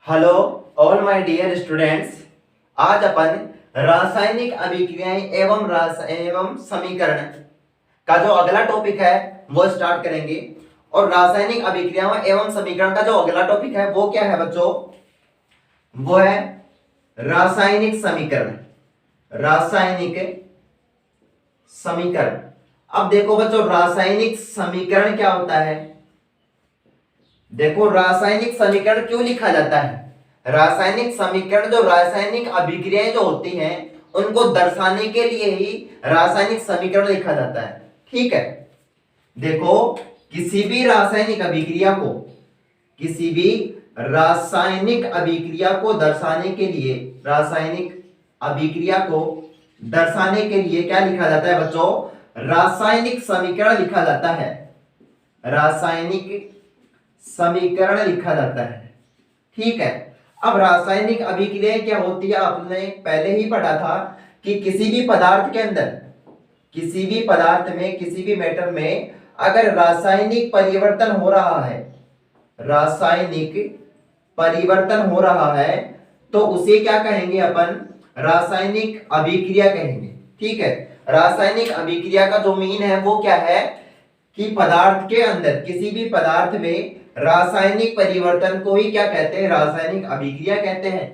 Hello all my dear students. आज अपन रासायनिक अभिक्रियाएं एवं समीकरण का जो अगला टॉपिक है वो स्टार्ट करेंगे। और रासायनिक अभिक्रियाओं एवं समीकरण का जो अगला टॉपिक है वो क्या है बच्चों? वो है रासायनिक समीकरण। रासायनिक समीकरण। अब देखो बच्चों, रासायनिक समीकरण क्या होता है? देखो, रासायनिक समीकरण क्यों लिखा जाता है? रासायनिक समीकरण जो रासायनिक अभिक्रियाएं जो होती हैं उनको दर्शाने के लिए ही रासायनिक समीकरण लिखा जाता है। ठीक है, देखो किसी भी रासायनिक अभिक्रिया को दर्शाने के लिए क्या लिखा जाता है बच्चों? रासायनिक समीकरण लिखा जाता है। रासायनिक समीकरण लिखा जाता है। ठीक है, अब रासायनिक अभिक्रिया क्या होती है आपने पहले ही पढ़ा था कि किसी भी पदार्थ के अंदर, किसी भी मैटर में अगर रासायनिक परिवर्तन हो रहा है तो उसे क्या कहेंगे अपन? रासायनिक अभिक्रिया कहेंगे। ठीक है, रासायनिक अभिक्रिया का जो मीन है वो क्या है कि पदार्थ के अंदर, किसी भी पदार्थ में रासायनिक परिवर्तन को ही क्या कहते हैं? रासायनिक अभिक्रिया कहते हैं।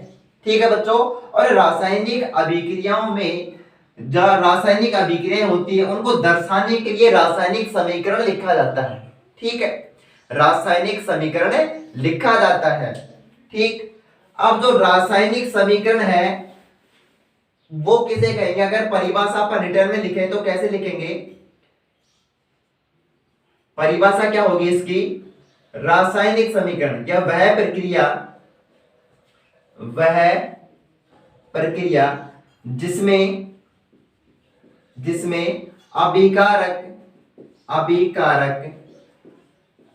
ठीक है बच्चों, और रासायनिक अभिक्रियाओं में जो रासायनिक अभिक्रियाएं होती है उनको दर्शाने के लिए रासायनिक समीकरण लिखा जाता है। ठीक है, रासायनिक समीकरण लिखा जाता है। ठीक, अब जो रासायनिक समीकरण है वो किसे कहेंगे? अगर परिभाषा पर रिटर्न में लिखे तो कैसे लिखेंगे? परिभाषा क्या होगी इसकी? रासायनिक समीकरण या वह प्रक्रिया जिसमें अभिकारक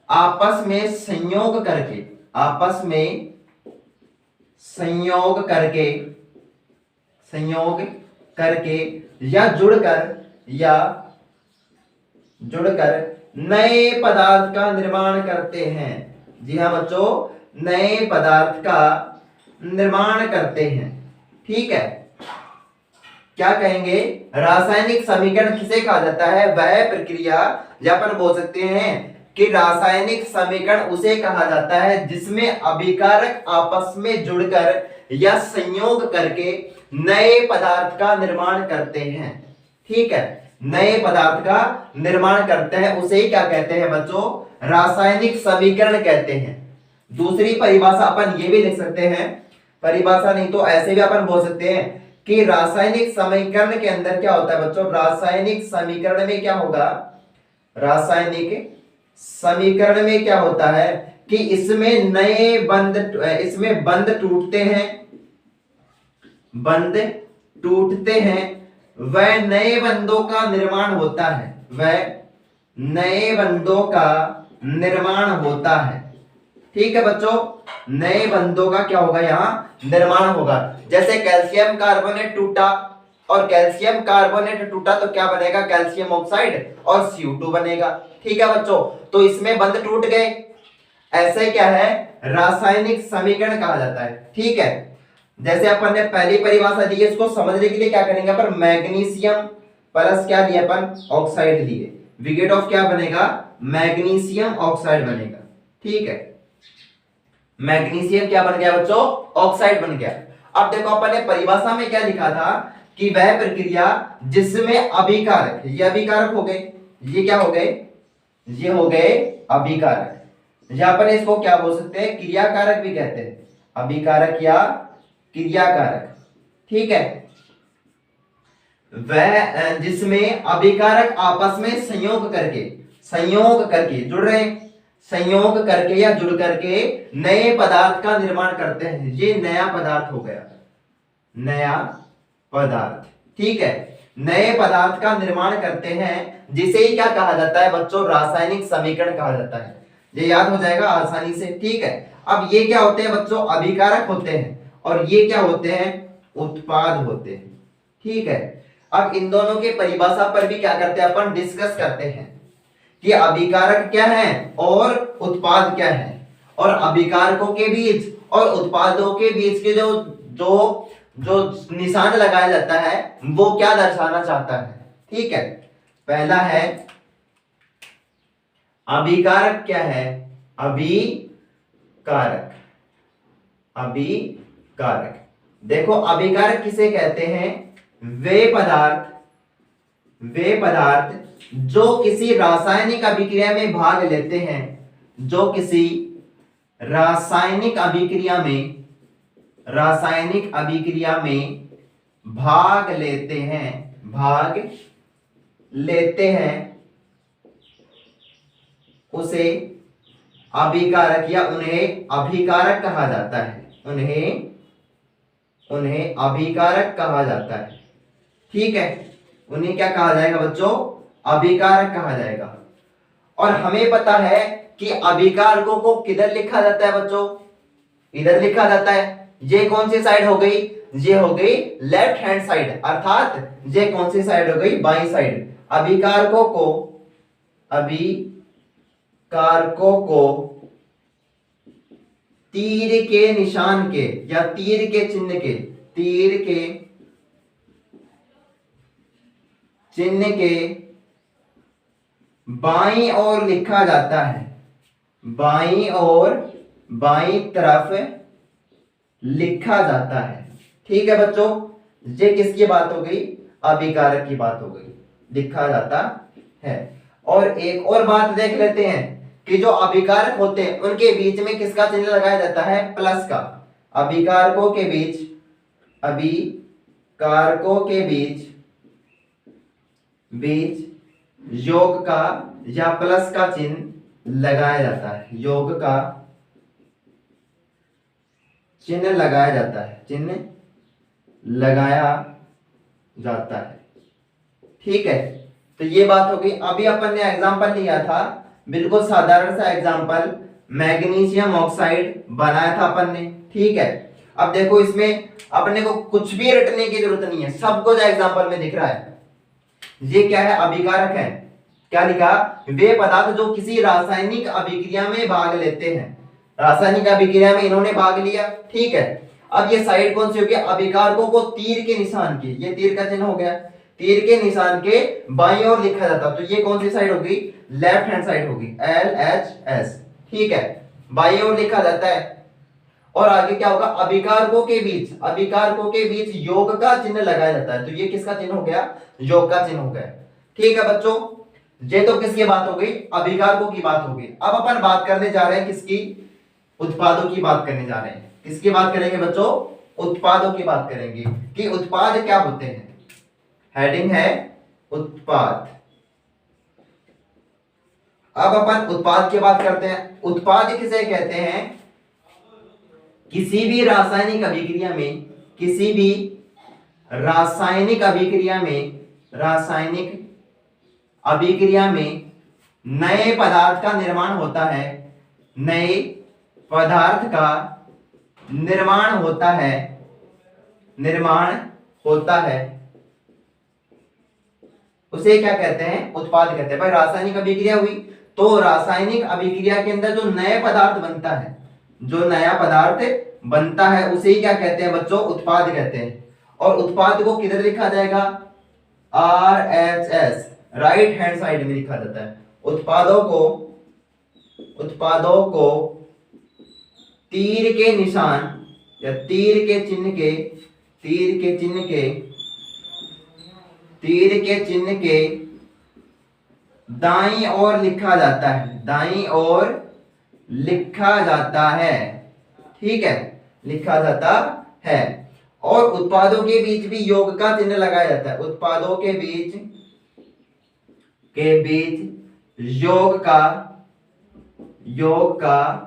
आपस में संयोग करके या जुड़कर नए पदार्थ का निर्माण करते हैं। जी हाँ बच्चों, नए पदार्थ का निर्माण करते हैं। ठीक है, क्या कहेंगे? रासायनिक समीकरण किसे कहा जाता है? वह प्रक्रिया, या अपन बोल सकते हैं कि रासायनिक समीकरण उसे कहा जाता है जिसमें अभिकारक आपस में जुड़कर या संयोग करके नए पदार्थ का निर्माण करते हैं। ठीक है, नए पदार्थ का निर्माण करते हैं, उसे ही क्या कहते हैं बच्चों? रासायनिक समीकरण कहते हैं। दूसरी परिभाषा अपन ये भी लिख सकते हैं, परिभाषा नहीं तो ऐसे भी अपन बोल सकते हैं कि रासायनिक समीकरण के अंदर क्या होता है बच्चों? रासायनिक समीकरण में क्या होगा? रासायनिक समीकरण में क्या होता है कि इसमें बंध टूटते हैं, वह नए बंधों का निर्माण होता है। ठीक है बच्चों, नए बंधों का क्या होगा? यहाँ निर्माण होगा। जैसे कैल्शियम कार्बोनेट टूटा और कैल्शियम कार्बोनेट टूटा तो क्या बनेगा? कैल्शियम ऑक्साइड और CO2 बनेगा। ठीक है बच्चों, तो इसमें बंध टूट गए, ऐसे क्या है? रासायनिक समीकरण कहा जाता है। ठीक है, जैसे अपन ने पहली परिभाषा दी है, इसको समझने के लिए क्या करेंगे अपन? मैग्नीशियम प्लस क्या लिए अपन? ऑक्साइड लिए। विकेट ऑफ क्या बनेगा? मैग्नीशियम ऑक्साइड बनेगा। ठीक है, मैग्नीशियम क्या बन गया बच्चों? ऑक्साइड बन गया। अब देखो अपन ने परिभाषा में क्या लिखा था कि वह प्रक्रिया जिसमें अभिकारक, ये अभिकारक हो गए, ये क्या हो गए? ये हो गए अभिकारक। यहां पर इसको क्या बोल सकते हैं? क्रियाकारक भी कहते हैं, अभिकारक या क्रियाकारक। ठीक है, वह जिसमें अभिकारक आपस में संयोग करके जुड़ रहे हैं, संयोग करके या जुड़ करके नए पदार्थ का निर्माण करते हैं। ये नया पदार्थ हो गया, नया पदार्थ। ठीक है, नए पदार्थ का निर्माण करते हैं, जिसे ही क्या कहा जाता है बच्चों? रासायनिक समीकरण कहा जाता है। ये याद हो जाएगा आसानी से। ठीक है, अब ये क्या होते हैं बच्चों? अभिकारक होते हैं, और ये क्या होते हैं? उत्पाद होते हैं। ठीक है, अब इन दोनों के परिभाषा पर भी क्या करते हैं अपन? डिस्कस करते हैं कि अभिकारक क्या है और उत्पाद क्या है, और अभिकारकों के बीच और उत्पादों के बीच के जो जो जो निशान लगाया जाता है वो क्या दर्शाना चाहता है। ठीक है, पहला है अभिकारक। क्या है? अभिकारक। अभिकारक, देखो अभिकारक किसे कहते हैं? वे पदार्थ जो किसी रासायनिक अभिक्रिया में भाग लेते हैं, जो किसी रासायनिक अभिक्रिया में भाग लेते हैं उसे अभिकारक या उन्हें अभिकारक कहा जाता है। उन्हें अभिकारक कहा जाता है। ठीक है, उन्हें क्या कहा जाएगा बच्चों? अभिकारक कहा जाएगा। और हमें पता है कि अभिकारकों को किधर लिखा जाता है बच्चों? इधर लिखा जाता है। ये कौन सी साइड हो गई? ये हो गई लेफ्ट हैंड साइड, अर्थात ये कौन सी साइड हो गई? बाईं साइड। अभिकारकों को तीर के निशान के या तीर के चिन्ह के बाईं ओर लिखा जाता है। बाईं तरफ लिखा जाता है। ठीक है बच्चों, ये किसकी बात हो गई? अभिकारक की बात हो गई, लिखा जाता है। और एक और बात देख लेते हैं कि जो अभिकारक होते हैं उनके बीच में किसका चिन्ह लगाया जाता है? प्लस का। अभिकारकों के बीच योग का या प्लस का चिन्ह लगाया जाता है। योग का चिन्ह लगाया जाता है। ठीक है, तो ये बात हो गई। अभी अपन ने एग्जांपल लिया था, बिल्कुल साधारण सा एग्जांपल, मैग्नीशियम ऑक्साइड बनाया था अपन ने। ठीक है, अब देखो इसमें अपने को कुछ भी रटने की जरूरत नहीं है, सब कुछ एग्जांपल में दिख रहा है। ये क्या है? अभिकारक है। क्या लिखा? वे पदार्थ जो किसी रासायनिक अभिक्रिया में भाग लेते हैं। रासायनिक अभिक्रिया में इन्होंने भाग लिया। ठीक है, अब ये साइड कौन सी होगी? अभिकारकों को तीर के निशान की, ये तीर का चिन्ह हो गया, तीर के निशान के बाईं ओर लिखा जाता। तो ये कौन सी साइड होगी? लेफ्ट हैंड साइड होगी, LHS। ठीक है, बाईं ओर लिखा जाता है। और आगे क्या होगा? अभिकारकों के बीच योग का चिन्ह लगाया जाता है। तो ये किसका चिन्ह हो गया? योग का चिन्ह हो गया। ठीक है बच्चों, ये तो किसकी बात हो गई? अभिकारकों की बात हो गई। अब अपन बात करने जा रहे हैं किसकी? उत्पादों की बात करने जा रहे हैं। किसकी बात करेंगे बच्चों? उत्पादों की बात करेंगे कि उत्पाद क्या होते हैं। हेडिंग है उत्पाद। अब अपन उत्पाद की बात करते हैं। उत्पाद किसे कहते हैं? किसी भी रासायनिक अभिक्रिया में नए पदार्थ का निर्माण होता है। नए पदार्थ का निर्माण होता है, उसे क्या कहते हैं? उत्पाद कहते हैं। भाई रासायनिक अभिक्रिया हुई, तो रासायनिक अभिक्रिया के अंदर जो नया पदार्थ बनता है उसे ही क्या कहते हैं बच्चों? उत्पाद कहते हैं। और उत्पाद को किधर लिखा जाएगा? RHS, राइट हैंड साइड में लिखा जाता है। उत्पादों को तीर के निशान या तीर के चिन्ह के दाईं ओर लिखा जाता है। ठीक है, लिखा जाता है। और उत्पादों के बीच भी योग का चिन्ह लगाया जाता है। उत्पादों के बीच योग का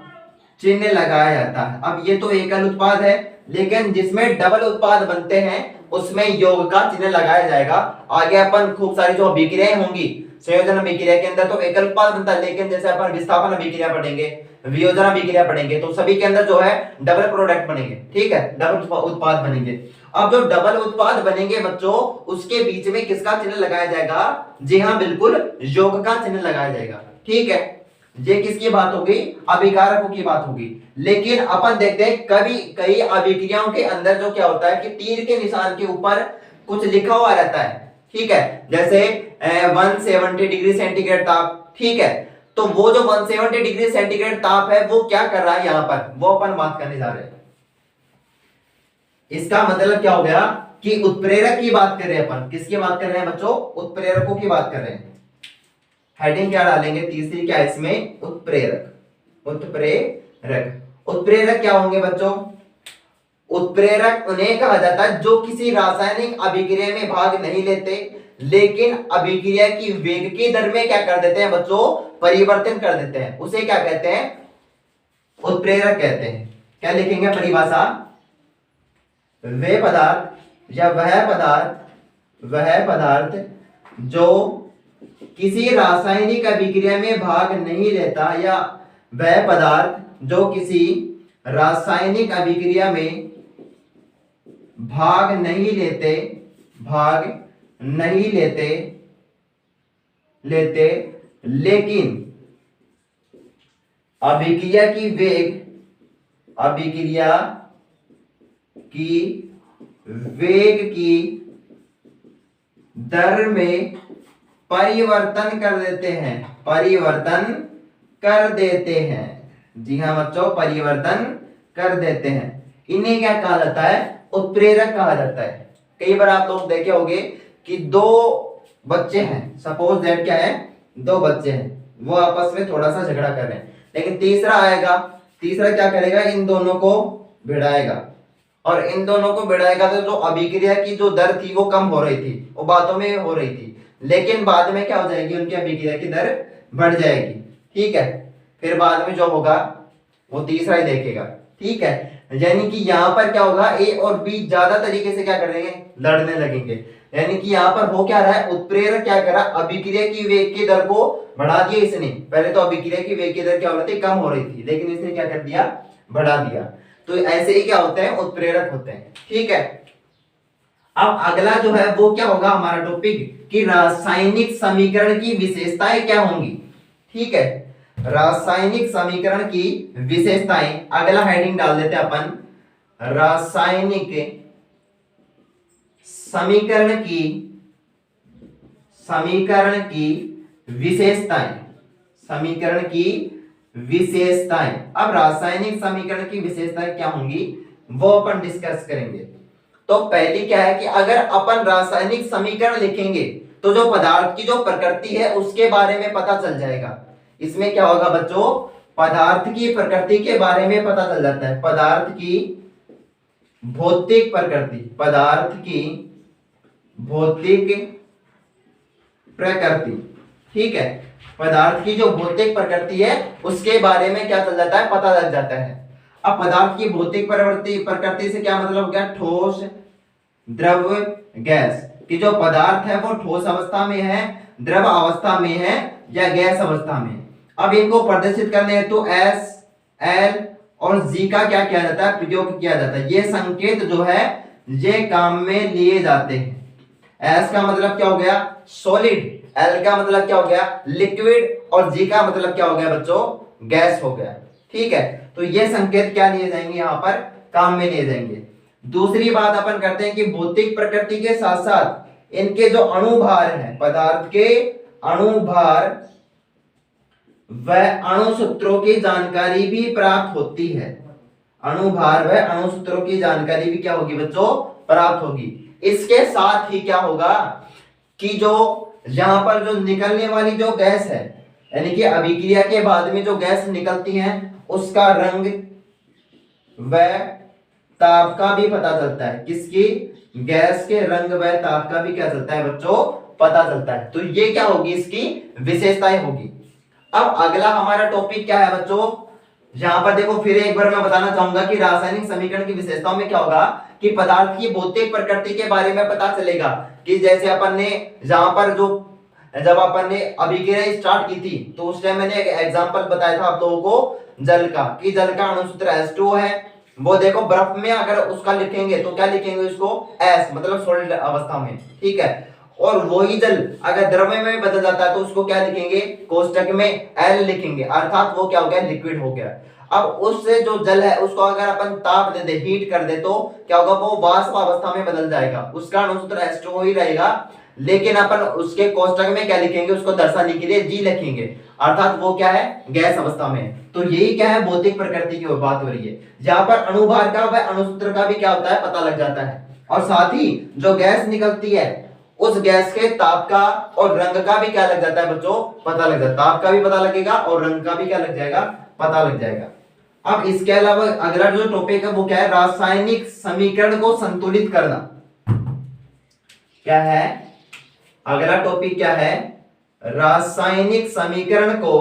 चिन्ह लगाया जाता है। अब ये तो एकल उत्पाद है, लेकिन जिसमें डबल उत्पाद बनते हैं उसमें योग का चिन्ह लगाया जाएगा। आगे अपन खूब सारी जो अभिक्रियाएं होंगी, संयोजन अभिक्रिया के अंदर तो एकल उत्पाद बनता है, लेकिन जैसे अपन विस्थापन अभिक्रिया पढ़ेंगे, वियोजन अभिक्रिया पढ़ेंगे, तो सभी के अंदर जो है डबल प्रोडक्ट बनेंगे। ठीक है, डबल उत्पाद बनेंगे। अब जो डबल उत्पाद बनेंगे बच्चों, उसके बीच में किसका चिन्ह लगाया जाएगा? जी हाँ, बिल्कुल योग का चिन्ह लगाया जाएगा। ठीक है, ये किसकी बात होगी? अभिकारकों की बात होगी। लेकिन अपन देखते हैं कभी कई अभिक्रियाओं के अंदर जो क्या होता है कि तीर के निशान के ऊपर कुछ लिखा हुआ रहता है, ठीक है, जैसे 170 डिग्री सेंटीग्रेड ताप, ठीक है। तो वो जो 170 डिग्री सेंटीग्रेड ताप है वो क्या कर रहा है यहां पर, वो अपन बात करने जा रहे हैं। इसका मतलब क्या हो गया कि उत्प्रेरक की बात कर रहे हैं अपन। किसकी बात कर रहे हैं बच्चों? उत्प्रेरकों की बात कर रहे हैं। हेडिंग क्या डालेंगे? तीसरी क्या है इसमें? उत्प्रेरक। उत्प्रेरक, उत्प्रेरक क्या होंगे बच्चों? उत्प्रेरक उन्हें कहा जाता है जो किसी रासायनिक अभिक्रिया में भाग नहीं लेते, लेकिन अभिक्रिया की वेग की दर में क्या कर देते हैं बच्चों? परिवर्तन कर देते हैं। उसे क्या कहते हैं? उत्प्रेरक कहते हैं। क्या लिखेंगे परिभाषा? वे पदार्थ या वह पदार्थ जो किसी रासायनिक अभिक्रिया में भाग नहीं लेता, या वह पदार्थ जो किसी रासायनिक अभिक्रिया में भाग नहीं लेते लेकिन अभिक्रिया की वेग की दर में परिवर्तन कर देते हैं। जी हाँ बच्चों, परिवर्तन कर देते हैं। इन्हें क्या कहा जाता है? उत्प्रेरक कहा जाता है। कई बार आप लोग देखे होंगे कि दो बच्चे हैं, सपोज दैट क्या है, दो बच्चे हैं, वो आपस में थोड़ा सा झगड़ा कर रहे हैं, लेकिन तीसरा आएगा, तीसरा क्या करेगा? इन दोनों को भिड़ाएगा, और इन दोनों को भिड़ाएगा तो जो अभिक्रिया की जो दर थी वो कम हो रही थी, वो बातों में हो रही थी, लेकिन बाद में क्या हो जाएगी? उनकी अभिक्रिया की दर बढ़ जाएगी, ठीक है। फिर बाद में जो होगा वो तीसरा ही देखेगा, ठीक है। यानी कि यहाँ पर क्या होगा? ए और बी ज्यादा तरीके से क्या करेंगे? लड़ने लगेंगे। यानी कि यहाँ पर हो क्या रहा है? उत्प्रेरक क्या करा? अभिक्रिया की वेग की दर को बढ़ा दिया इसने। पहले तो अभिक्रिया की वेग की दर क्या हो रही थी? कम हो रही थी, लेकिन इसने क्या कर दिया? बढ़ा दिया। तो ऐसे ही क्या होते हैं? उत्प्रेरक होते हैं, ठीक है। अब अगला जो है वो क्या होगा हमारा टॉपिक कि रासायनिक समीकरण की विशेषताएं क्या होंगी, ठीक है। रासायनिक समीकरण की विशेषताएं, अगला हेडिंग डाल देते हैं अपन, रासायनिक समीकरण की विशेषताएं। अब रासायनिक समीकरण की विशेषताएं क्या होंगी वो अपन डिस्कस करेंगे। तो पहली क्या है कि अगर अपन रासायनिक समीकरण लिखेंगे तो जो पदार्थ की जो प्रकृति है उसके बारे में पता चल जाएगा। इसमें क्या होगा बच्चों? पदार्थ की प्रकृति के बारे में पता चल जाता है। पदार्थ की भौतिक प्रकृति, ठीक है। पदार्थ की जो भौतिक प्रकृति है उसके बारे में क्या चल जाता है? पता लग जाता है। अब पदार्थ की भौतिक प्रकृति से क्या मतलब हो गया? ठोस, द्रव, गैस। कि जो पदार्थ है वो ठोस अवस्था में है, द्रव अवस्था में है, या गैस अवस्था में। अब इनको प्रदर्शित करने हेतु एस, एल और जी का क्या किया जाता है? प्रयोग किया जाता है। ये संकेत जो है ये काम में लिए जाते हैं। एस का मतलब क्या हो गया? सॉलिड, एल का मतलब क्या हो गया? लिक्विड, और जी का मतलब क्या हो गया बच्चों? गैस हो गया, ठीक है। तो ये संकेत क्या लिए जाएंगे? यहाँ पर काम में लिए जाएंगे। दूसरी बात अपन करते हैं कि भौतिक प्रकृति के साथ साथ इनके जो अणुभार हैं, पदार्थ के अणुभार व अणुसूत्रों की जानकारी भी प्राप्त होती है। अणुभार व अणुसूत्रों की जानकारी भी क्या होगी बच्चों? प्राप्त होगी। इसके साथ ही क्या होगा कि जो यहां पर जो निकलने वाली जो गैस है, यानी कि अभिक्रिया के बाद में जो गैस निकलती है उसका रंग व ताप का भी पता चलता है। किसकी? गैस के रंग व ताप का भी क्या चलता है बच्चों? पता चलता है। तो ये क्या होगी? इसकी विशेषताएं होगी। अब अगला हमारा टॉपिक क्या है बच्चों? यहां पर देखो फिर एक बार मैं बताना चाहूंगा कि रासायनिक समीकरण की विशेषताओं में क्या होगा कि पदार्थ की भौतिक प्रकृति के बारे में पता चलेगा। कि जैसे अपन ने जहां पर जो जब अपन ने अभिक्रिया स्टार्ट की थी तो उस टाइम मैंने एक एग्जांपल बताया था आप लोगों को जल का, कि जल का अणुसूत्र H2 है। वो देखो बर्फ में अगर उसका लिखेंगे तो क्या लिखेंगे उसको? S, मतलब सॉलिड अवस्था में, ठीक है। और वही जल अगर द्रव्य में बदल जाता है तो उसको क्या लिखेंगे, कोष्टक में एल लिखेंगे, अर्थात वो क्या हो गया, लिक्विड हो गया। अब उससे जो जल है उसको अगर अपन ताप दे दे, हीट कर दे, तो क्या होगा, वो वाष्प अवस्था में बदल जाएगा, उसका अणुसूत्र H2O ही रहेगा, लेकिन अपन उसके कोष्टक में क्या लिखेंगे, उसको दर्शाने के लिए G लिखेंगे, अर्थात वो क्या है, गैस अवस्था में। तो यही क्या है, भौतिक प्रकृति की बात हो रही है। जहां पर अणुभार का व अणुसूत्र का भी क्या होता है, पता लग जाता है, और साथ ही जो गैस निकलती है उस गैस के ताप का और रंग का भी क्या लग जाता है बच्चों, पता लग जाता है, ताप का भी पता लगेगा और रंग का भी क्या लग जाएगा, पता लग जाएगा। अब इसके अलावा अगला जो टॉपिक है वो क्या है, रासायनिक समीकरण को संतुलित करना। क्या है अगला टॉपिक, क्या है, रासायनिक समीकरण को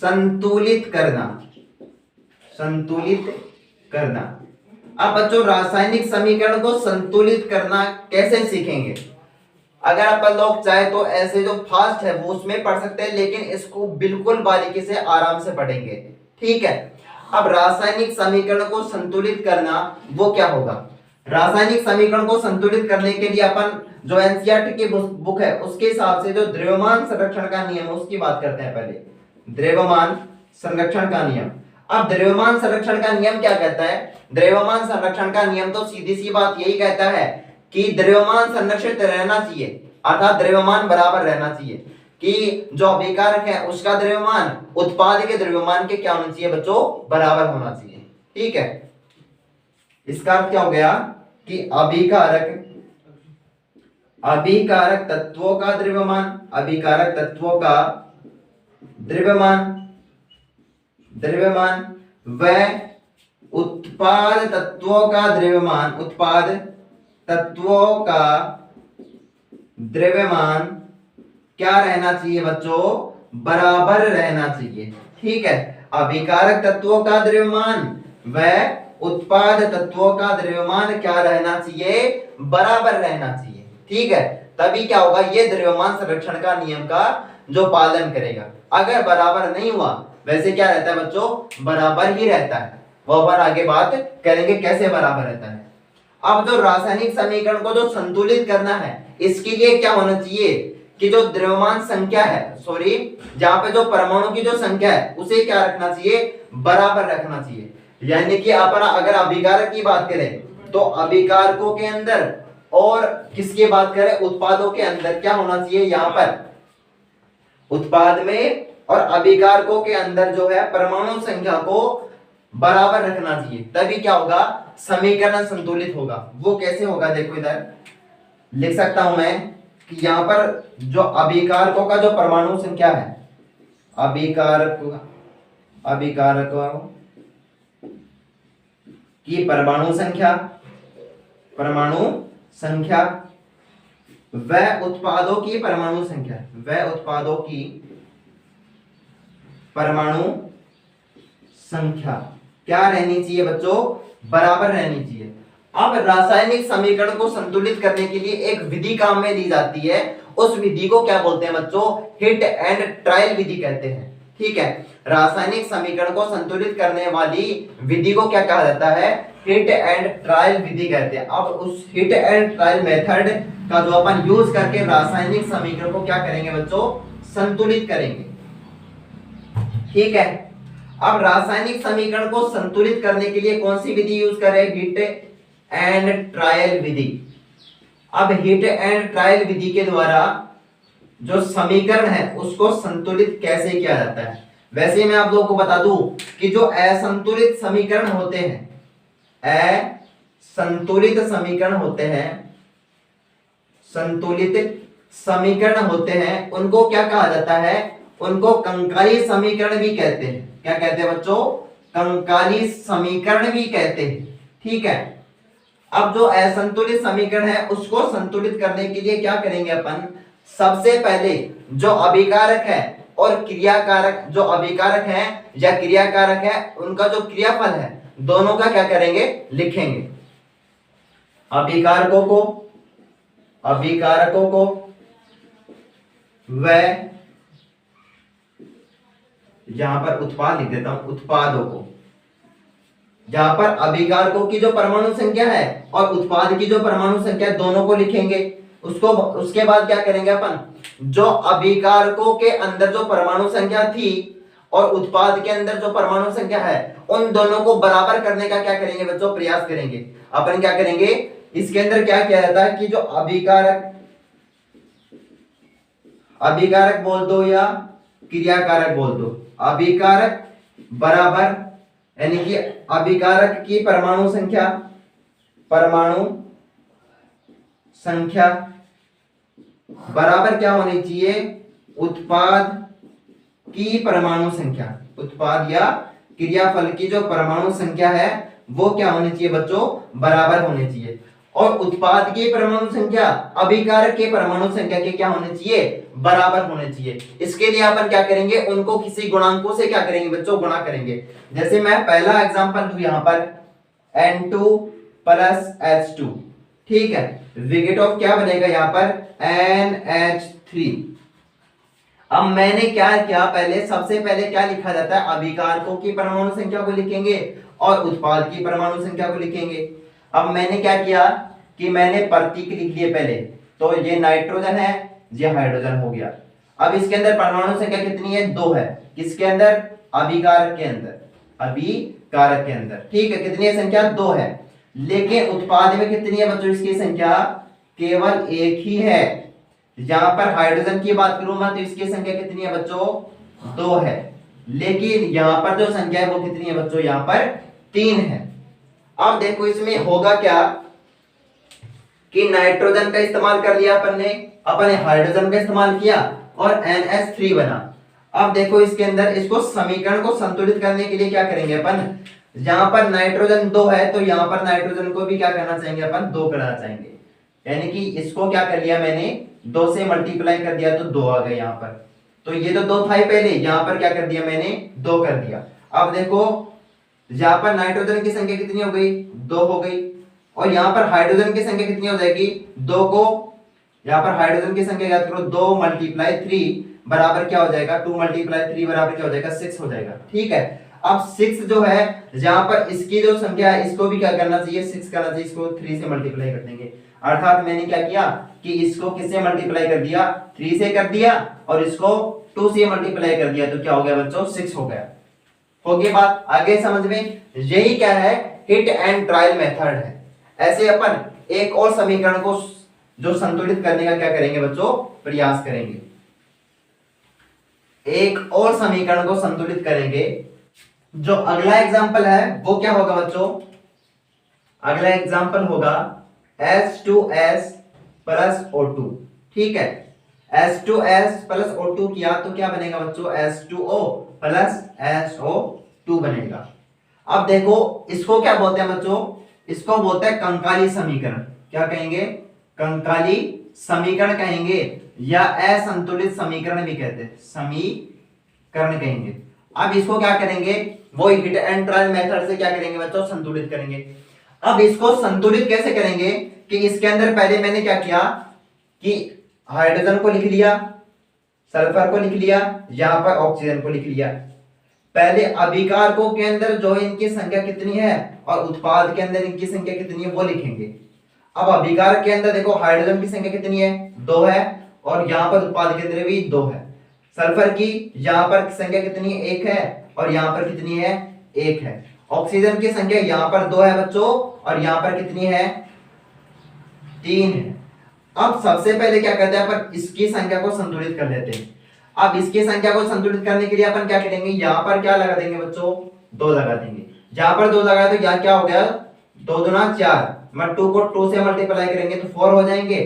संतुलित करना, अब बच्चों रासायनिक समीकरण को संतुलित करना कैसे सीखेंगे। अगर अपन लोग चाहे तो ऐसे जो फास्ट है वो उसमें पढ़ सकते हैं, लेकिन इसको बिल्कुल बारीकी से आराम से पढ़ेंगे, ठीक है। अब रासायनिक समीकरण को संतुलित करना वो क्या होगा, रासायनिक समीकरण को संतुलित करने के लिए अपन जो एनसीईआरटी की बुक है उसके हिसाब से जो द्रव्यमान संरक्षण का नियम है उसकी बात करते हैं। पहले द्रव्यमान संरक्षण का नियम। अब द्रव्यमान संरक्षण का नियम क्या कहता है, द्रव्यमान संरक्षण का नियम तो सीधी सी बात यही कहता है कि द्रव्यमान संरक्षित रहना चाहिए, अर्थात द्रव्यमान बराबर रहना चाहिए, कि जो अभिकारक है उसका द्रव्यमान उत्पाद के द्रव्यमान के क्या होना चाहिए बच्चों, बराबर होना चाहिए, ठीक है। इसका अर्थ क्या हो गया कि अभिकारक तत्वों का द्रव्यमान व उत्पाद तत्वों का द्रव्यमान क्या रहना चाहिए बच्चों, बराबर रहना चाहिए, ठीक है। अभिकारक तत्वों का द्रव्यमान व उत्पाद तत्वों का द्रव्यमान क्या रहना चाहिए, बराबर रहना चाहिए, ठीक है। तभी क्या होगा, ये द्रव्यमान संरक्षण का नियम का जो पालन करेगा। अगर बराबर नहीं हुआ, वैसे क्या रहता है बच्चों, बराबर ही रहता है, वो अपन आगे बात करेंगे कैसे बराबर रहता है। अब जो रासायनिक समीकरण को जो संतुलित करना है, इसके लिए क्या होना चाहिए कि जो द्रव्यमान संख्या है, जहां पे जो परमाणु की जो संख्या है उसे क्या रखना चाहिए, बराबर रखना चाहिए। यानी कि अपन अगर अभिकारक की बात करें तो अभिकारकों के अंदर और किसकी बात करें, उत्पादों के अंदर क्या होना चाहिए, यहाँ पर उत्पाद में और अभिकारकों के अंदर जो है परमाणु संख्या को बराबर रखना चाहिए, तभी क्या होगा, समीकरण संतुलित होगा। वो कैसे होगा, देखो इधर लिख सकता हूं मैं कि यहाँ पर जो अभिकारकों का जो परमाणु संख्या है, अभिकारकों की परमाणु संख्या व उत्पादों की परमाणु संख्या क्या रहनी चाहिए बच्चों, बराबर रहनी चाहिए। अब रासायनिक समीकरण को संतुलित करने के लिए एक विधि काम में ली जाती है, उस विधि को क्या बोलते हैं बच्चों, हिट एंड ट्रायल विधि कहते हैं, ठीक है। रासायनिक समीकरण को संतुलित करने वाली विधि को क्या कहा जाता है, हिट एंड ट्रायल विधि कहते हैं। अब उस हिट एंड ट्रायल मेथड का जो अपन यूज करके रासायनिक समीकरण को क्या करेंगे बच्चों, संतुलित करेंगे, ठीक है। अब रासायनिक समीकरण को संतुलित करने के लिए कौन सी विधि यूज करें, हिट एंड ट्रायल विधि। अब हिट एंड ट्रायल विधि के द्वारा जो समीकरण है उसको संतुलित कैसे किया जाता है। वैसे मैं आप लोगों को बता दूं कि जो असंतुलित समीकरण होते हैं, संतुलित समीकरण होते हैं उनको क्या कहा जाता है, उनको कंकाली समीकरण भी कहते हैं। क्या कहते हैं बच्चों, कंकाली समीकरण भी कहते हैं, ठीक है। अब जो असंतुलित समीकरण है उसको संतुलित करने के लिए क्या करेंगे अपन, सबसे पहले जो अभिकारक है और क्रियाकारक, जो अभिकारक है या क्रियाकारक है उनका जो क्रियाफल है दोनों का क्या करेंगे, लिखेंगे। अभिकारकों को व यहां पर उत्पाद लिख देता हूं, उत्पादों को जहां पर अभिकारकों की जो परमाणु संख्या है और उत्पाद की जो परमाणु संख्या है, दोनों को लिखेंगे। उसको उसके बाद क्या करेंगे अपन, जो अभिकारकों के अंदर जो परमाणु संख्या थी और उत्पाद के अंदर जो परमाणु संख्या है, उन दोनों को बराबर करने का क्या करेंगे बच्चों, प्रयास करेंगे। अपन क्या करेंगे, इसके अंदर क्या किया जाता है कि जो अभिकारक, अभिकारक बोल दो या क्रियाकारक बोल दो, अभिकारक बराबर, यानी कि अभिकारक की परमाणु संख्या, परमाणु संख्या बराबर क्या होनी चाहिए, उत्पाद की परमाणु संख्या। उत्पाद या क्रियाफल की जो परमाणु संख्या है वो क्या होनी चाहिए बच्चों, बराबर होनी चाहिए। और उत्पाद की परमाणु संख्या अभिकारक के परमाणु संख्या के क्या होने चाहिए, बराबर होने चाहिए। इसके लिए अपन क्या करेंगे, उनको किसी गुणांकों से क्या करेंगे बच्चों, गुणा करेंगे। जैसे मैं पहला एग्जांपल दूं यहां पर N2 प्लस H2, ठीक है, विकेट ऑफ क्या बनेगा यहां पर NH3। अब मैंने क्या किया, पहले सबसे पहले क्या लिखा जाता है, अभिकारकों की परमाणु संख्या को लिखेंगे और उत्पाद की परमाणु संख्या को लिखेंगे। अब मैंने क्या किया कि मैंने प्रतीक लिख लिए पहले, तो ये नाइट्रोजन है, ये हाइड्रोजन हो गया। अब इसके अंदर परमाणु संख्या कितनी है, 2 है। किसके अंदर, अभिकारक के अंदर, अभिकारक के अंदर, ठीक है, कितनी है संख्या, 2 है। लेकिन उत्पाद में कितनी है बच्चों, इसकी संख्या केवल 1 ही है। यहां पर हाइड्रोजन की बात करूं मैं तो इसकी संख्या कितनी है बच्चों, 2 है। लेकिन यहां पर जो संख्या है वो कितनी है बच्चों, यहां पर 3 है। अब देखो इसमें होगा क्या कि नाइट्रोजन का इस्तेमाल कर लिया अपन ने हाइड्रोजन का इस्तेमाल किया और NH3 बना। अब देखो इसके अंदर इसको समीकरण को संतुलित करने के लिए क्या करेंगे अपन, जहां पर नाइट्रोजन 2 है तो यहां पर नाइट्रोजन को भी क्या करना चाहेंगे अपन, 2 करना चाहेंगे। यानी कि इसको क्या कर लिया मैंने, 2 से मल्टीप्लाई कर दिया तो 2 आ गए यहाँ पर। तो ये तो 2 था ही पहले, यहाँ पर क्या कर दिया मैंने, 2 कर दिया। अब देखो यहाँ पर नाइट्रोजन की संख्या कितनी हो गई, 2 हो गई। और यहाँ पर हाइड्रोजन की संख्या कितनी हो जाएगी, 2 को यहाँ पर हाइड्रोजन की संख्या याद करो, 2 मल्टीप्लाई 3 बराबर क्या हो जाएगा, 2 मल्टीप्लाई 3 बराबर क्या हो जाएगा, 6 हो जाएगा। ठीक है, अब 6 जो है यहाँ पर इसकी जो संख्या है इसको भी क्या करना चाहिए, 6 करना चाहिए, इसको 3 से मल्टीप्लाई कर देंगे। अर्थात मैंने क्या किया कि इसको किससे मल्टीप्लाई कर दिया, 3 से कर दिया और इसको 2 से मल्टीप्लाई कर दिया, तो क्या हो गया बच्चों, 6 हो गया। हो गई बात, आगे समझ में। यही क्या है, हिट एंड ट्रायल मेथड है। ऐसे अपन एक और समीकरण को जो संतुलित करने का क्या करेंगे बच्चों, प्रयास करेंगे। एक और समीकरण को संतुलित करेंगे। जो अगला एग्जांपल है वो क्या होगा बच्चों, अगला एग्जांपल होगा H2S प्लस O2। ठीक है, H2S प्लस O2 किया तो क्या बनेगा बच्चों, H2O प्लस SO2 बनेगा। अब देखो इसको क्या बोलते हैं बच्चों, इसको बोलते हैं कंकाली समीकरण। क्या कहेंगे, कंकाली समीकरण कहेंगे या असंतुलित समीकरण भी कहते हैं, समीकरण कहेंगे। अब इसको क्या करेंगे, वो हिट एंड ट्रायल मेथड से क्या करेंगे बच्चों, संतुलित करेंगे। अब इसको संतुलित कैसे करेंगे कि इसके अंदर पहले मैंने क्या किया कि हाइड्रोजन को लिख लिया, सल्फर को लिख लिया, यहां पर ऑक्सीजन को लिख लिया। पहले अभिकारकों के अंदर जो इनकी संख्या कितनी है और उत्पाद के अंदर इनकी संख्या कितनी है वो लिखेंगे। अब अभिकारक के अंदर देखो हाइड्रोजन की संख्या कितनी है, 2 है, और यहां पर उत्पाद के अंदर भी 2 है। सल्फर की यहां पर संख्या कितनी है, 1 है, और यहां पर कितनी है, 1 है। ऑक्सीजन की संख्या यहां पर 2 है बच्चों, और यहां पर कितनी है, 3 है। अब सबसे पहले क्या करते हैं अपन, इसकी संख्या को संतुलित कर लेते हैं। अब इसकी संख्या को संतुलित करने के लिए अपन क्या करेंगे, यहां पर क्या लगा देंगे बच्चों, 2 लगा देंगे। जहां पर 2 लगाए तो यहाँ क्या हो गया, 2 दूना 4, मैं 2 को 2 से मल्टीप्लाई करेंगे तो 4 हो जाएंगे।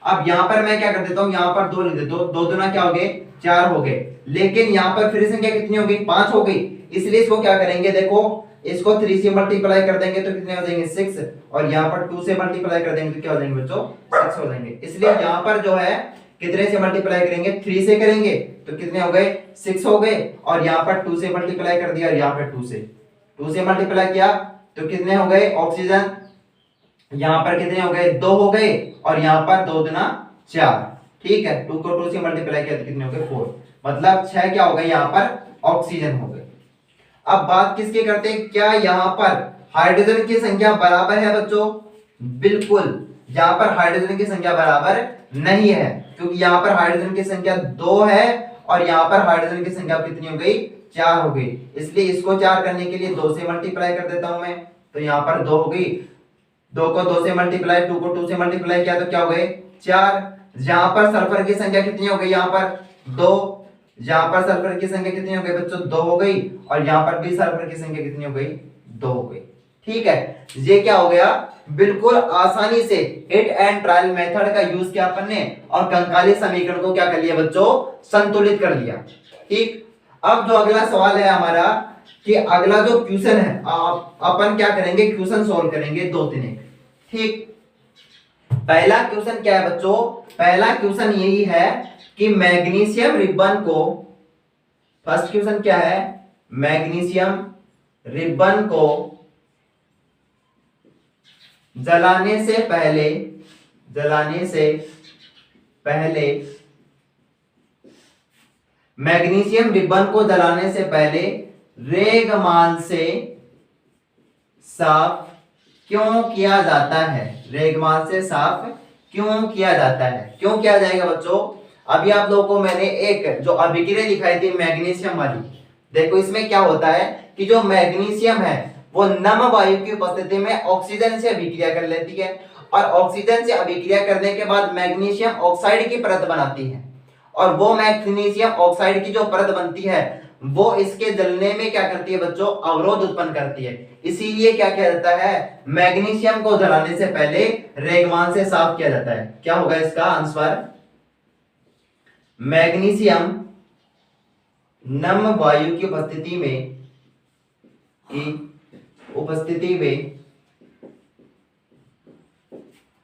अब यहाँ पर मैं क्या कर देता हूँ, यहाँ पर 2 लिख देता हूँ, 2 दूना क्या हो गए, 4 हो गए। लेकिन यहाँ पर फिर संख्या कितनी हो गई, 5 हो गई। इसलिए इसको क्या करेंगे, देखो इसको 3 से मल्टीप्लाई कर देंगे तो कितने हो जाएंगे, 6, और यहाँ पर 2 से मल्टीप्लाई कर देंगे तो क्या हो जाएंगे बच्चों, 6 हो जाएंगे। इसलिए यहाँ पर जो है कितने से मल्टीप्लाई करेंगे, 3 से करेंगे तो कितने हो गए, 6 हो गए, और यहाँ पर 2 से मल्टीप्लाई कर दिया और यहाँ पर 2 से मल्टीप्लाई किया तो कितने हो गए, ऑक्सीजन यहाँ पर कितने हो गए, 2 हो गए, और यहाँ पर 2 दूना 4। ठीक है, 2 को 2 से मल्टीप्लाई किया तो कितने हो गए, 4, मतलब 6 क्या हो गए यहाँ पर ऑक्सीजन हो गए। अब बात किसकी करते हैं, क्या यहाँ पर हाइड्रोजन की संख्या बराबर है बच्चों? बिल्कुल, यहाँ पर हाइड्रोजन की संख्या बराबर नहीं है, क्योंकि यहाँ पर हाइड्रोजन की संख्या 2 है और यहाँ पर हाइड्रोजन की संख्या कितनी हो गई? 4 हो गई। इसलिए इसको 4 करने के लिए 2 से मल्टीप्लाई कर देता हूं मैं, तो यहाँ पर 2 हो गई। 2 को 2 से मल्टीप्लाई, 2 को 2 से मल्टीप्लाई किया तो क्या हो गए? 4। यहाँ पर सल्फर की संख्या कितनी हो गई? यहाँ पर 2। यहाँ पर सल्फर की संख्या कितनी हो गई बच्चों? 2 हो गई। और यहाँ पर भी सल्फर की संख्या कितनी हो गई? 2 हो गई। ठीक है, ये क्या हो गया? बिल्कुल आसानी से हिट एंड ट्रायल मेथड का यूज किया अपन ने और कंकाली समीकरण को क्या कर लिया बच्चों? संतुलित कर लिया। ठीक, अब जो अगला सवाल है हमारा कि अगला जो क्वेश्चन है अपन क्या करेंगे? क्वेश्चन सॉल्व करेंगे 2-3। ठीक, पहला क्वेश्चन क्या है बच्चों? पहला क्वेश्चन यही है कि मैग्नीशियम रिबन को, फर्स्ट क्वेश्चन क्या है? मैग्नीशियम रिबन को जलाने से पहले मैग्नीशियम रिबन को जलाने से पहले रेगमाल से साफ क्यों किया जाता है? रेगमाल से साफ क्यों किया जाता है? क्यों किया जाएगा बच्चों? अभी आप लोगों को मैंने एक जो अभिक्रिया दिखाई थी मैग्नीशियम वाली, देखो इसमें क्या होता है कि जो मैग्नीशियम है वो नम वायु की उपस्थिति में ऑक्सीजन से अभिक्रिया कर लेती है और ऑक्सीजन से अभिक्रिया करने के बाद मैग्नीशियम ऑक्साइड की परत बनाती है और वो मैग्नीशियम ऑक्साइड की जो परत बनती है वो इसके जलने में क्या करती है बच्चों? अवरोध उत्पन्न करती है। इसीलिए क्या किया जाता है? मैग्नीशियम को जलाने से पहले रेगमाल से साफ किया जाता है। क्या होगा इसका आंसर? मैग्नीशियम नम वायु की उपस्थिति में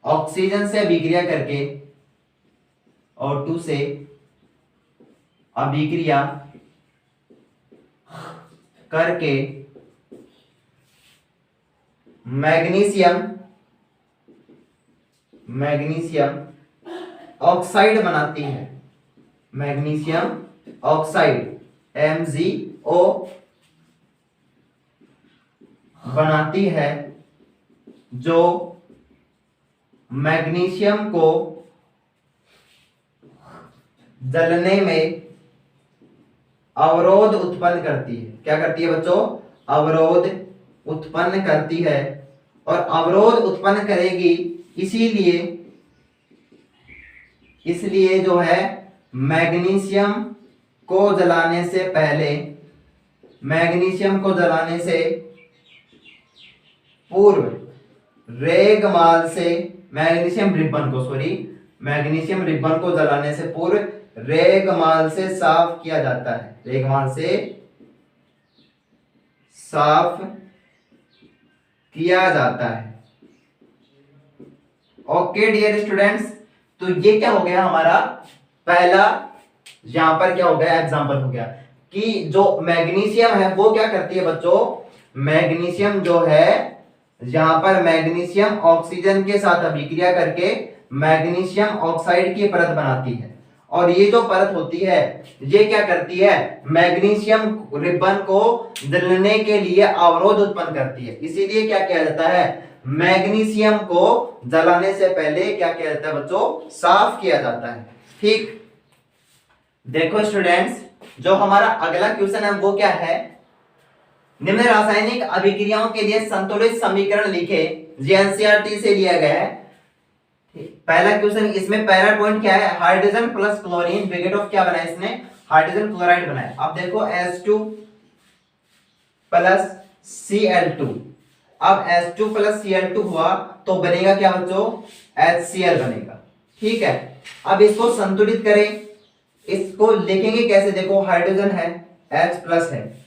ऑक्सीजन से अभिक्रिया करके O2 से अभिक्रिया करके मैग्नीशियम ऑक्साइड बनाती है। मैग्नीशियम ऑक्साइड MgO बनाती है जो मैग्नीशियम को जलने में अवरोध उत्पन्न करती है। क्या करती है बच्चों? अवरोध उत्पन्न करती है और अवरोध उत्पन्न करेगी, इसलिए जो है मैग्नीशियम को जलाने से पूर्व रेगमाल से मैग्नीशियम रिबन को जलाने से पूर्व रेगमाल से साफ किया जाता है। रेगमाल से साफ किया जाता है। ओके डियर स्टूडेंट्स, तो ये क्या हो गया हमारा पहला, यहां पर क्या हो गया? एग्जांपल हो गया कि जो मैग्नीशियम है वो क्या करती है बच्चों? मैग्नीशियम जो है यहां पर मैग्नीशियम ऑक्सीजन के साथ अभिक्रिया करके मैग्नीशियम ऑक्साइड की परत बनाती है और ये जो परत होती है ये क्या करती है? मैग्नीशियम रिबन को जलने के लिए अवरोध उत्पन्न करती है। इसीलिए क्या किया जाता है? मैग्नीशियम को जलाने से पहले क्या किया जाता है बच्चों? साफ किया जाता है। ठीक, देखो स्टूडेंट्स, जो हमारा अगला क्वेश्चन है वो क्या है? निम्न रासायनिक अभिक्रियाओं के लिए संतुलित समीकरण लिखे। एनसीईआरटी से लिया गया है। पहला क्वेश्चन, इसमें पहला पॉइंट क्या है? Hydrogen plus chlorine brigade of क्या बनाया इसने? हाइड्रोजन क्लोराइड बनाया। अब देखो H2 प्लस Cl2, अब H2 प्लस Cl2 हुआ तो बनेगा क्या बच्चों? HCl बनेगा। ठीक है, अब इसको संतुलित करें, इसको लिखेंगे कैसे? देखो हाइड्रोजन है, H प्लस है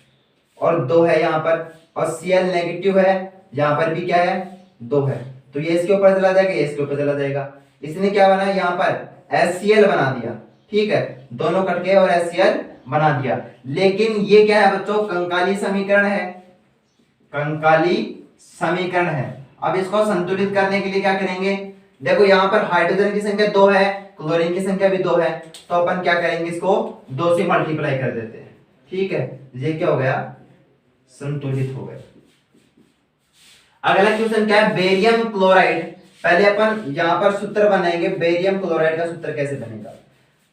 और 2 है यहाँ पर और Cl नेगेटिव है, यहाँ पर भी क्या है? 2 है, तो ये इसके ऊपर चला जाएगा, ये इसके ऊपर चला जाएगा। इसने क्या बनाया? यहाँ पर HCl बना दिया। ठीक है, दोनों कट गए और HCl बना दिया। लेकिन ये क्या है बच्चों? कंकाली समीकरण है, कंकाली समीकरण है। अब इसको संतुलित करने के लिए क्या करेंगे? देखो यहाँ पर हाइड्रोजन की संख्या 2 है, क्लोरीन की संख्या भी 2 है, तो अपन क्या करेंगे? इसको 2 से मल्टीप्लाई कर देते हैं। ठीक है, ये क्या हो गया? संतुलित हो गया। अगला क्वेश्चन क्या है, बेरियम क्लोराइड। पहले अपन यहाँ पर सूत्र बनाएंगे, बेरियम क्लोराइड का सूत्र कैसे बनेगा।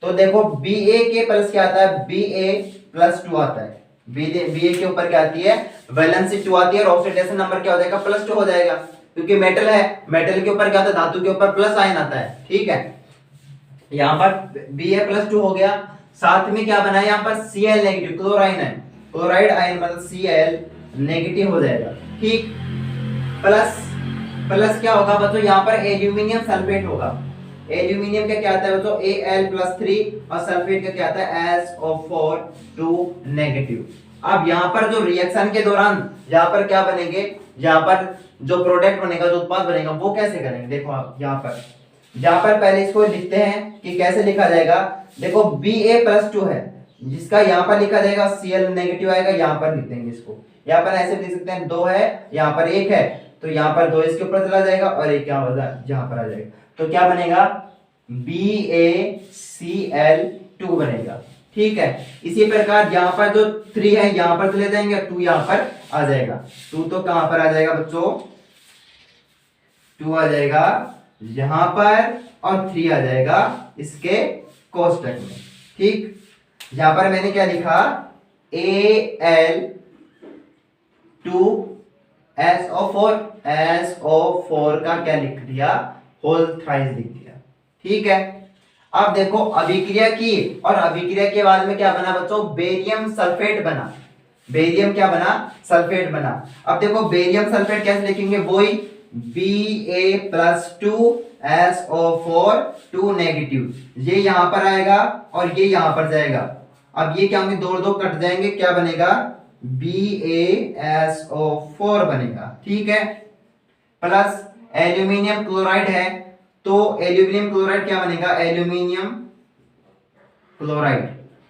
तो देखो Ba के प्लस क्या आता है, Ba+2 आता है। Ba के ऊपर क्या आती है, वैलेंसी 2 आती है, और ऑक्सीडेशन नंबर क्या हो जाएगा, +2 हो जाएगा, क्योंकि मेटल है, मेटल के ऊपर क्या आता है, धातु के ऊपर प्लस आयन आता है। ठीक है, यहाँ पर Ba+2 हो गया। साथ में क्या बना है, यहाँ पर Cl नेगेटिव, क्लोराइन है, क्लोराइड आयन मतलब Cl नेगेटिव हो जाएगा। ठीक, प्लस क्या होगा बच्चों, यहाँ पर एल्यूमिनियम सल्फेट होगा। एल्यूमिनियम का क्या आता है बच्चों, Al+3, और सल्फेट का क्या आता है, SO4 नेगेटिव। अब यहाँ पर जो रिएक्शन के दौरान यहाँ पर क्या बनेंगे, यहाँ पर जो प्रोडक्ट बनेगा, जो उत्पाद बनेगा, वो कैसे करेंगे। देखो आप यहाँ पर पहले इसको लिखते हैं कि कैसे लिखा जाएगा। देखो Ba+2 है, जिसका यहाँ पर लिखा जाएगा Cl नेगेटिव आएगा, यहाँ पर लिख देंगे इसको। यहाँ पर ऐसे लिख सकते हैं, 2 है, यहाँ पर 1 है, तो यहाँ पर 2 इसके ऊपर चला जाएगा और 1 यहाँ पर आ जाएगा। तो क्या बनेगा, BaCl2 बनेगा। ठीक है, इसी प्रकार यहाँ पर जो 3 है यहाँ पर चले जाएंगे, 2 यहाँ पर आ जाएगा। 2 तो कहां पर आ जाएगा बच्चों, 2 आ जाएगा यहां पर, और 3 आ जाएगा इसके कोष्टक में। ठीक, यहां पर मैंने क्या लिखा, Al2SO4 का क्या लिख दिया, होल थ्राइस लिख दिया। ठीक है, अब देखो अभिक्रिया की, और अभिक्रिया के बाद में क्या बना बच्चों, बेरियम सल्फेट बना। बेरियम क्या बना, सल्फेट बना। अब देखो बेरियम सल्फेट कैसे लिखेंगे, वही Ba+2SO4 नेगेटिव, ये यहां पर आएगा और ये यहां पर जाएगा। अब ये क्या होंगे, 2 कट जाएंगे, क्या बनेगा, BaSO4 बनेगा। ठीक है, प्लस एल्यूमिनियम क्लोराइड है, तो एल्यूमिनियम क्लोराइड क्या बनेगा, एल्यूमिनियम क्लोराइड,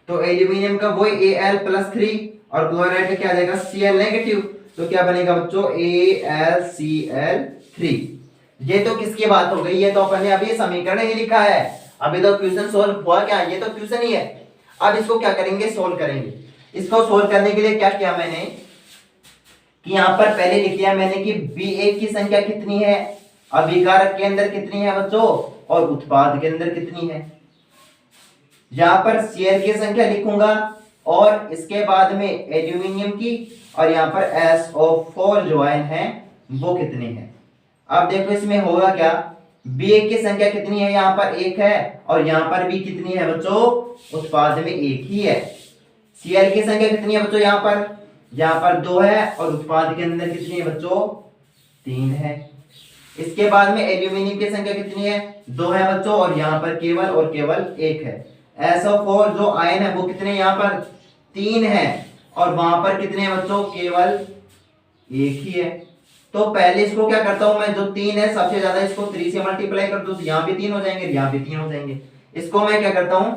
तो एल्यूमिनियम का वही Al+3, और क्लोराइड का क्या आ जाएगा, Cl नेगेटिव, तो क्या बनेगा बच्चों, AlCl3। ये तो किसकी बात हो गई, ये तो अपन ने अभी समीकरण ही लिखा है, अभी तो क्वेश्चन सोल्व हुआ क्या, ये तो क्वेश्चन ही है। अब इसको क्या करेंगे, सोल्व करेंगे। इसको सोल्व करने के लिए क्या किया मैंने, कि यहां पर पहले लिख दिया मैंने कि Ba की संख्या कितनी है, अभिकारक के अंदर कितनी है बच्चों, और उत्पाद के अंदर कितनी है। यहां पर Cl की संख्या लिखूंगा, और इसके बाद में एल्यूमिनियम की, और यहाँ पर SO4 जो आयन है वो कितने हैं। अब देखो इसमें होगा क्या, Ba की संख्या कितनी है, यहाँ पर 1 है, और यहाँ पर भी कितनी है बच्चों, उत्पाद में 1 ही है। Cl की संख्या कितनी है बच्चों, यहाँ पर 2 है, और उत्पाद के अंदर कितनी है बच्चों, 3 है। इसके बाद में एल्यूमिनियम की संख्या कितनी है, 2 है बच्चों, और यहाँ पर केवल 1 है। SO4 जो आयन है वो कितने, यहाँ पर 3 है, और वहां पर कितने हैं बच्चों, केवल 1 ही है। तो पहले इसको क्या करता हूं मैं, जो 3 है सबसे ज्यादा इसको 3 से मल्टीप्लाई कर दो, तो यहाँ भी 3 हो जाएंगे, यहाँ भी 3 हो जाएंगे। इसको मैं क्या करता हूं,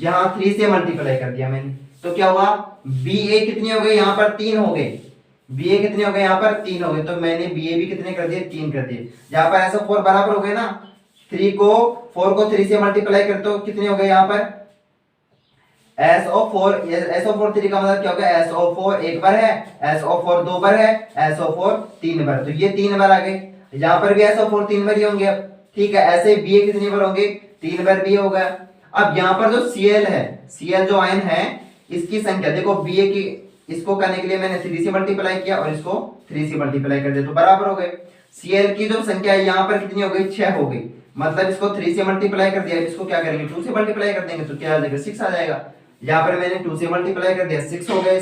यहाँ 3 से मल्टीप्लाई कर दिया मैंने, तो क्या हुआ, Ba कितनी हो गई, यहाँ पर 3 हो गए, Ba कितने हो गए, यहाँ पर 3 हो गए, तो मैंने Ba भी कितने कर दिए, 3 कर दिए। यहाँ पर SO4 बराबर हो गए ना, 4 को 3 से मल्टीप्लाई करते हो कितने हो गए, यहाँ पर SO4 3 का मतलब क्या होगा, SO4 एक बार है, SO4 2 बार है, SO4 3 बार, तो ये 3 बार आ गए। यहाँ पर भी SO4 3 बार ही होंगे। अब ठीक है, ऐसे Ba कितनी बार होंगे, 3 बार Ba होगा। अब यहाँ पर जो Cl है, Cl जो आयन है, इसकी संख्या देखो, Ba की, इसको करने के लिए मैंने 3 से मल्टीप्लाई किया और इसको 3 से मल्टीप्लाई कर दिया, तो बराबर हो गए। Cl की जो संख्या है यहाँ पर कितनी हो गई, 6 हो गई, मतलब इसको 3 से मल्टीप्लाई कर दिया, इसको क्या करेंगे, 2 से मल्टीप्लाई कर देंगे, तो क्या आ जाएगा, 6 आ जाएगा। यहाँ पर मैंने 2 से मल्टीप्लाई कर दिया, 6 हो गया,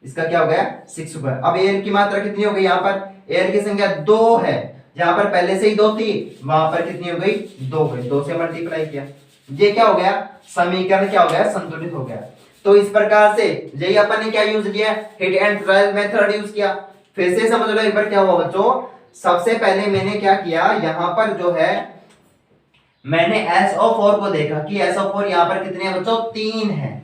इसका क्या हो गया, 6 हो गया। अब Al की मात्रा कितनी हो गई, यहाँ पर Al की संख्या 2 है, यहाँ पर पहले से ही 2 थी, वहां पर कितनी हो गई, 2 हो गई, 2 से मल्टीप्लाई किया, ये क्या हो गया, समीकरण क्या हो गया, संतुलित हो गया। तो इस प्रकार से यही अपन ने क्या यूज किया, hit and trial method use किया। फिर से समझ लो एक बार क्या हुआ बच्चों, सबसे पहले मैंने क्या किया, यहाँ पर जो है मैंने SO4 को देखा कि SO4 यहाँ पर कितने हैं बच्चों, 3 है।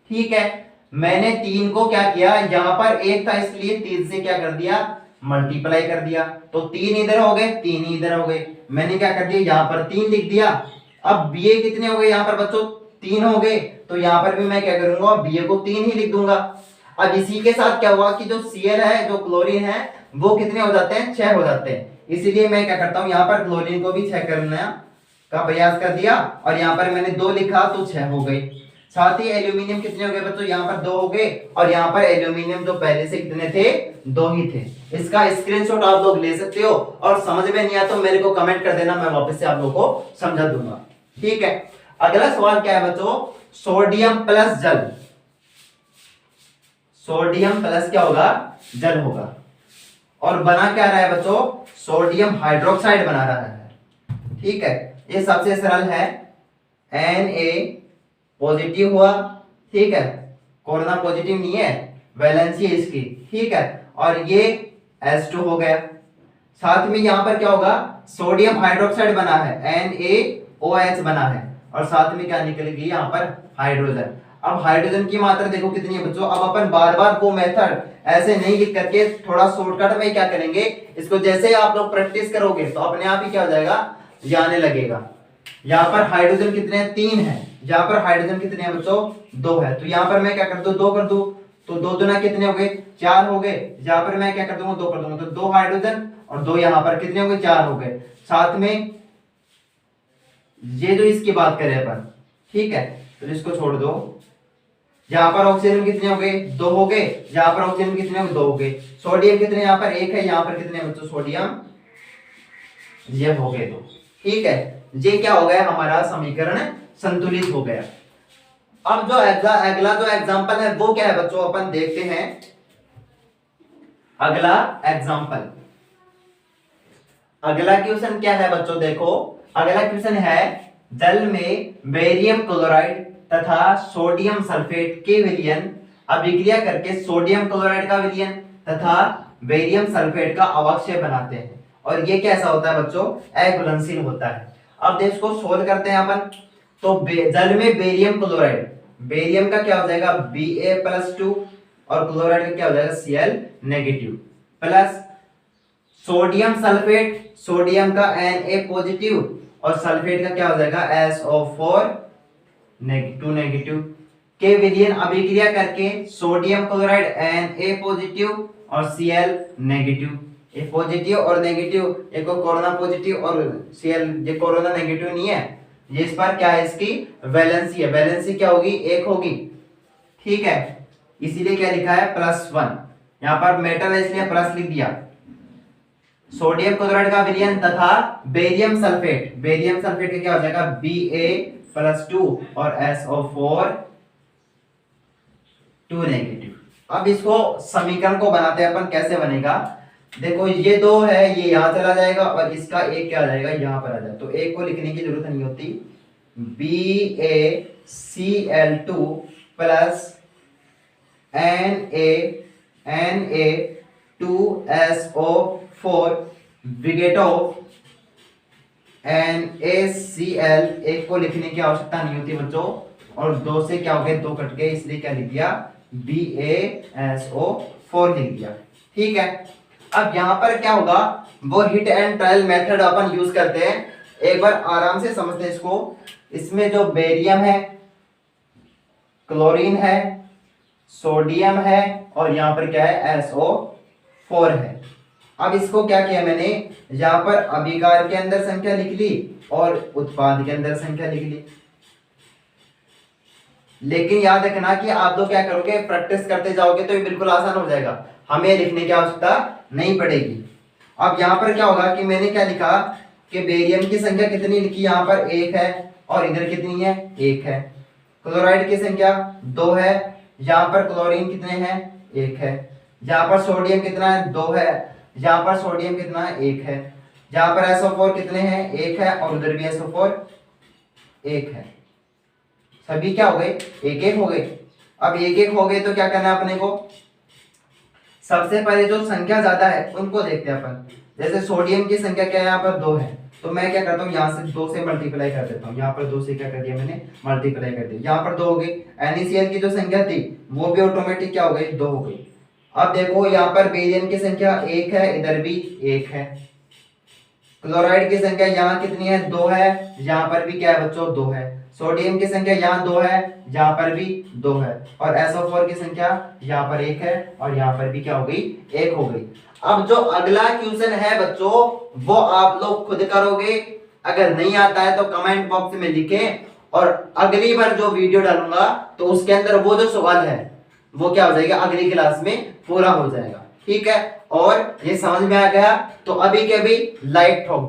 ठीक है, मैंने 3 को क्या किया, यहाँ पर 1 था इसलिए 3 से क्या कर दिया, मल्टीप्लाई कर दिया, तो 3 इधर हो गए, 3 इधर हो गए। मैंने क्या कर दिया, यहाँ पर 3 लिख दिया। अब Ba कितने हो गए यहाँ पर बच्चों, 3 हो गए, तो यहाँ पर भी मैं क्या करूंगा, Ba को 3 ही लिख दूंगा। अब इसी के साथ क्या हुआ कि जो Cl है, जो क्लोरीन है, वो कितने हो जाते हैं, 6 हो जाते हैं। इसीलिए मैं क्या करता हूं, यहाँ पर क्लोरीन को भी 6 करने का प्रयास कर दिया और यहाँ पर मैंने 2 लिखा तो 6 हो गई। साथ ही एल्यूमिनियम कितने हो गए बच्चों, यहाँ पर 2 हो गए और यहाँ पर एल्यूमिनियम जो पहले से कितने थे, 2 ही थे। इसका स्क्रीनशॉट आप लोग ले सकते हो और समझ में नहीं आया तो मेरे को कमेंट कर देना, मैं वापस से आप लोगों को समझा दूंगा। ठीक है, अगला सवाल क्या है बच्चों, सोडियम प्लस जल। सोडियम प्लस क्या होगा, जल होगा। और बना क्या रहा है बच्चों, सोडियम हाइड्रोक्साइड बना रहा है। ठीक है, ये सबसे सरल है, Na पॉजिटिव हुआ, ठीक है, कोरोना पॉजिटिव नहीं है, वैलेंसी है इसकी, ठीक है, और ये H2 हो गया। साथ में यहां पर क्या होगा, सोडियम हाइड्रोक्साइड बना है, NaOH बना है, और साथ में क्या निकलेगी यहाँ पर, हाइड्रोजन। अब हाइड्रोजन की मात्रा देखो कितनी है बच्चों। अब अपन बार बार वो मेथड ऐसे नहीं लिख करके थोड़ा शॉर्टकट में क्या करेंगे, इसको जैसे ही आप लोग प्रैक्टिस करोगे तो अपने आप ही क्या हो जाएगा, जाने लगेगा। यहाँ पर हाइड्रोजन कितने हैं, 3 है। यहाँ पर हाइड्रोजन कितने हैं बच्चों, 2 है। तो यहाँ पर मैं क्या कर दूं, 2 कर दूं, तो 2 दूना कितने हो गए, 4 हो गए। यहाँ पर मैं क्या कर दूंगा, 2 कर दूंगा, तो 2 हाइड्रोजन और 2 यहाँ पर कितने हो गए, 4 हो गए। साथ में ये जो इसकी बात करें अपन, ठीक है, तो इसको छोड़ दो। यहाँ पर ऑक्सीजन कितने हो गए, 2 हो गए। यहाँ पर ऑक्सीजन कितने हो गए, 2 हो गए। सोडियम कितने, यहाँ पर 1 है, यहाँ पर कितने बच्चों, सोडियम, ये हो गए 2। ठीक है, ये क्या हो गया, हमारा समीकरण संतुलित हो गया। अब जो अगला जो एग्जांपल है वो क्या है बच्चों, अपन देखते हैं अगला एग्जांपल। अगला क्वेश्चन क्या है बच्चों, देखो अगला क्वेश्चन है, जल में बेरियम क्लोराइड तथा सोडियम सल्फेट के विलयन अभिक्रिया करके सोडियम क्लोराइड का विलयन तथा बेरियम सल्फेट का अवक्षय बनाते हैं, और ये कैसा होता है बच्चों, अघुलनशील होता है। अब इसको सोल्व करते हैं अपन। तो जल में बेरियम क्लोराइड, बेरियम का क्या हो जाएगा, Ba+2 और क्लोराइड का क्या हो जाएगा, Cl- plus sodium sulphate, sodium का Na+ और सल्फेट का क्या हो जाएगा, SO4 2- के विलयन अभिक्रिया करके सोडियम क्लोराइड Na+ और Cl-, ये पॉजिटिव और नेगेटिव, एक कोरोना पॉजिटिव और Cl, ये कोरोना नेगेटिव नहीं है, ये इस पर क्या है, इसकी वैलेंसी है। वैलेंसी क्या होगी, 1 होगी। ठीक है, इसीलिए क्या लिखा है, +1। यहाँ पर मेटल है इसलिए प्लस लिख दिया। सोडियम क्लोराइड का विलयन तथा बेरियम सल्फेट, बेरियम सल्फेट का क्या हो जाएगा, Ba+2 और SO4 2-। अब इसको समीकरण को बनाते हैं अपन, कैसे बनेगा, देखो ये 2 है, ये यहां चला जाएगा और इसका एक क्या आ जाएगा, यहां पर आ जाएगा। तो एक को लिखने की जरूरत नहीं होती, BaCl2 plus Na2SO4 brigade of NaCl, एक को लिखने की आवश्यकता नहीं होती बच्चों, और 2 से क्या हो गए, 2 कट गए, इसलिए क्या लिख दिया, BaSO4 लिख दिया। ठीक है, अब यहां पर क्या होगा, वो hit and trial method upon use करते हैं। एक बार आराम से समझते हैं इसको। इसमें जो बेरियम है, क्लोरीन है, सोडियम है और यहां पर क्या है, SO4 है। अब इसको क्या किया मैंने, यहां पर अभिकार के अंदर संख्या लिख ली और उत्पाद के अंदर संख्या लिख ली। लेकिन याद रखना कि आप लोग क्या करोगे, प्रैक्टिस करते जाओगे तो ये बिल्कुल आसान हो जाएगा, हमें लिखने की आवश्यकता नहीं पड़ेगी। अब यहाँ पर क्या होगा कि मैंने क्या लिखा कि बेरियम की संख्या कितनी लिखी, यहाँ पर 1 है और इधर कितनी है, 1 है। क्लोराइड की संख्या 2 है, यहाँ पर क्लोरीन कितने हैं, 1 है। यहाँ पर सोडियम कितना है, 2 है। यहाँ पर सोडियम कितना है, 1 है। यहाँ पर SO4 कितने हैं, 1 है और उधर भी SO4 1 है। सभी क्या हो गए, 1-1 हो गए। अब 1-1 हो गए तो क्या करना है अपने को, सबसे पहले जो संख्या ज्यादा है उनको देखते हैं अपन। जैसे सोडियम की संख्या क्या है, यहाँ पर 2 है, तो मैं क्या करता हूँ, यहाँ से 2 से मल्टीप्लाई कर देता हूँ। यहाँ पर 2 से क्या कर दिया मैंने, मल्टीप्लाई कर दिया। यहाँ पर 2 हो गई। NaCl की जो संख्या थी वो भी ऑटोमेटिक क्या हो गई, 2 हो गई। अब देखो यहाँ पर बेरियम की संख्या 1 है, इधर भी 1 है। क्लोराइड की संख्या यहाँ कितनी है, 2 है, यहाँ पर भी क्या है बच्चों, 2 है। सोडियम की संख्या यहाँ 2 है, यहाँ पर भी 2 है, और SO4 की संख्या यहाँ पर 1 है, और यहाँ पर भी क्या हो गई, 1 हो गई। अब जो अगला क्वेश्चन है बच्चों वो आप लोग खुद करोगे, अगर नहीं आता है तो कमेंट बॉक्स में लिखें, और अगली बार जो वीडियो डालूंगा तो उसके अंदर वो जो सवाल है वो क्या हो जाएगा, अगली क्लास में पूरा हो जाएगा। ठीक है, और ये समझ में आ गया तो अभी के अभी लाइक ठोक दो।